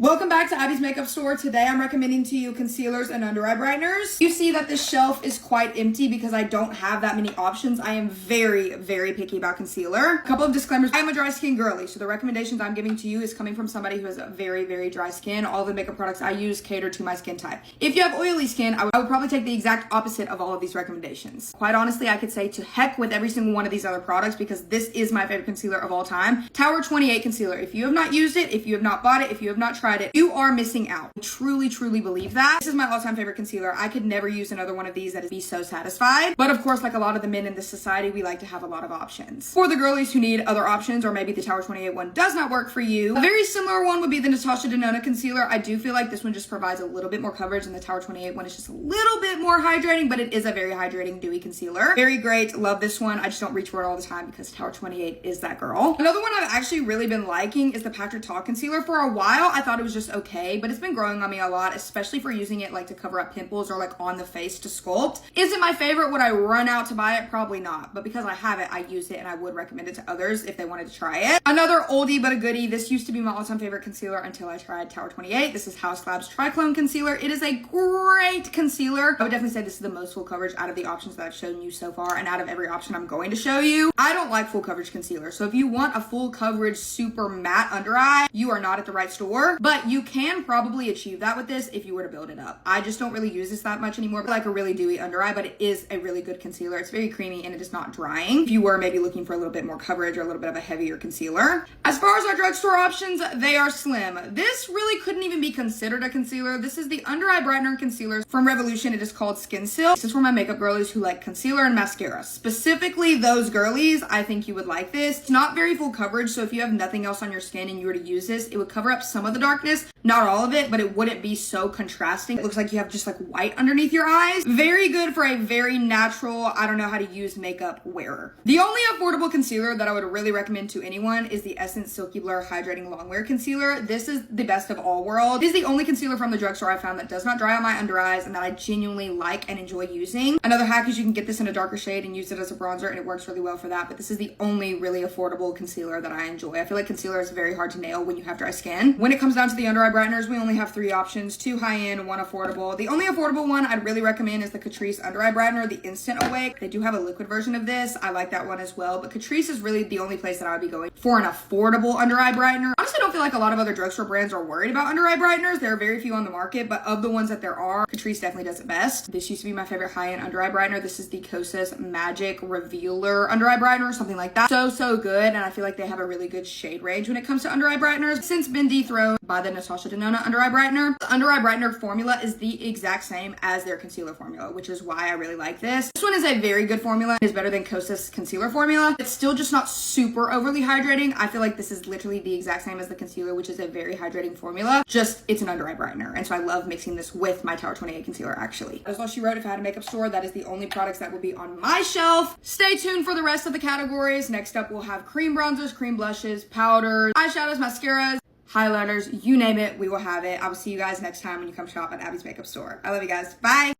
Welcome back to Abby's Makeup Store. Today I'm recommending to you concealers and under eye brighteners. You see that this shelf is quite empty because I don't have that many options. I am very, very picky about concealer. A couple of disclaimers. I am a dry skin girly, so the recommendations I'm giving to you is coming from somebody who has a very, very dry skin. All the makeup products I use cater to my skin type. If you have oily skin, I would probably take the exact opposite of all of these recommendations. Quite honestly, I could say to heck with every single one of these other products because this is my favorite concealer of all time. Tower 28 concealer. If you have not used it, if you have not bought it, if you have not tried it, you are missing out. I truly, truly believe that. This is my all-time favorite concealer. I could never use another one of these that would be so satisfied. But of course, like a lot of the men in this society, we like to have a lot of options. For the girlies who need other options, or maybe the Tower 28 one does not work for you, a very similar one would be the Natasha Denona concealer. I do feel like this one just provides a little bit more coverage, and the Tower 28 one is just a little bit more hydrating, but it is a very hydrating, dewy concealer. Very great. Love this one. I just don't reach for it all the time because Tower 28 is that girl. Another one I've actually really been liking is the Patrick Ta concealer. For a while, I thought it was just okay, but it's been growing on me a lot, especially for using it like to cover up pimples or like on the face to sculpt. Is it my favorite? Would I run out to buy it? Probably not, but because I have it, I use it and I would recommend it to others if they wanted to try it. Another oldie but a goodie. This used to be my all-time favorite concealer until I tried Tower 28. This is Haus Labs Triclone Concealer. It is a great concealer. I would definitely say this is the most full coverage out of the options that I've shown you so far and out of every option I'm going to show you. I don't like full coverage concealer, so if you want a full coverage super matte under eye, you are not at the right store, but you can probably achieve that with this if you were to build it up. I just don't really use this that much anymore, but like a really dewy under eye, but it is a really good concealer. It's very creamy and it is not drying if you were maybe looking for a little bit more coverage or a little bit of a heavier concealer. As far as our drugstore options, they are slim. This really couldn't even be considered a concealer. This is the under eye brightener concealer from Revolution. It is called Skin Silk. This is for my makeup girlies who like concealer and mascara. Specifically those girlies, I think you would like this. It's not very full coverage, so if you have nothing else on your skin and you were to use this, it would cover up some of the darkness, not all of it, but it wouldn't be so contrasting. It looks like you have just like white underneath your eyes. Very good for a very natural, I don't know how to use makeup wearer. The only affordable concealer that I would really recommend to anyone is the Essence Silky Blur Hydrating Longwear Concealer. This is the best of all worlds. It is the only concealer from the drugstore I found that does not dry on my under eyes and that I genuinely like and enjoy using. Another hack is you can get this in a darker shade and use it as a bronzer, and it works really well for that, but this is the only really affordable concealer that I enjoy. I feel like concealer is very hard to nail when you have dry skin. When it comes down to the under eye brighteners, we only have 3 options, 2 high-end, 1 affordable. The only affordable one I'd really recommend is the Catrice Under Eye Brightener, the Instant Awake. They do have a liquid version of this. I like that one as well, but Catrice is really the only place that I would be going for an affordable under eye brightener. Honestly, I don't feel like a lot of other drugstore brands are worried about under eye brighteners. There are very few on the market, but of the ones that there are, Catrice definitely does it best. This used to be my favorite high-end under eye brightener. This is the Kosas Magic Revealer Under Eye Brightener, something like that. So good, and I feel like they have a really good shade range when it comes to under eye brighteners. Since been dethroned by the Natasha Denona Under Eye Brightener, the Under Eye Brightener formula is the exact same as their concealer formula, which is why I really like this. This one is a very good formula. It is better than Kosas concealer formula. It's still just not super overly hydrating. I feel like this is literally the exact same as the concealer, which is a very hydrating formula. Just it's an under eye brightener, and so I love mixing this with my Tower 28 concealer actually. That's all she wrote. If I had a makeup store, that is the only products that will be on my shelf. Stay tuned for the rest of the categories. Next up, we'll have cream bronzers, cream blushes, powders, eyeshadows, mascaras, highlighters, you name it, we will have it. I will see you guys next time when you come shop at Abby's Makeup Store. I love you guys. Bye.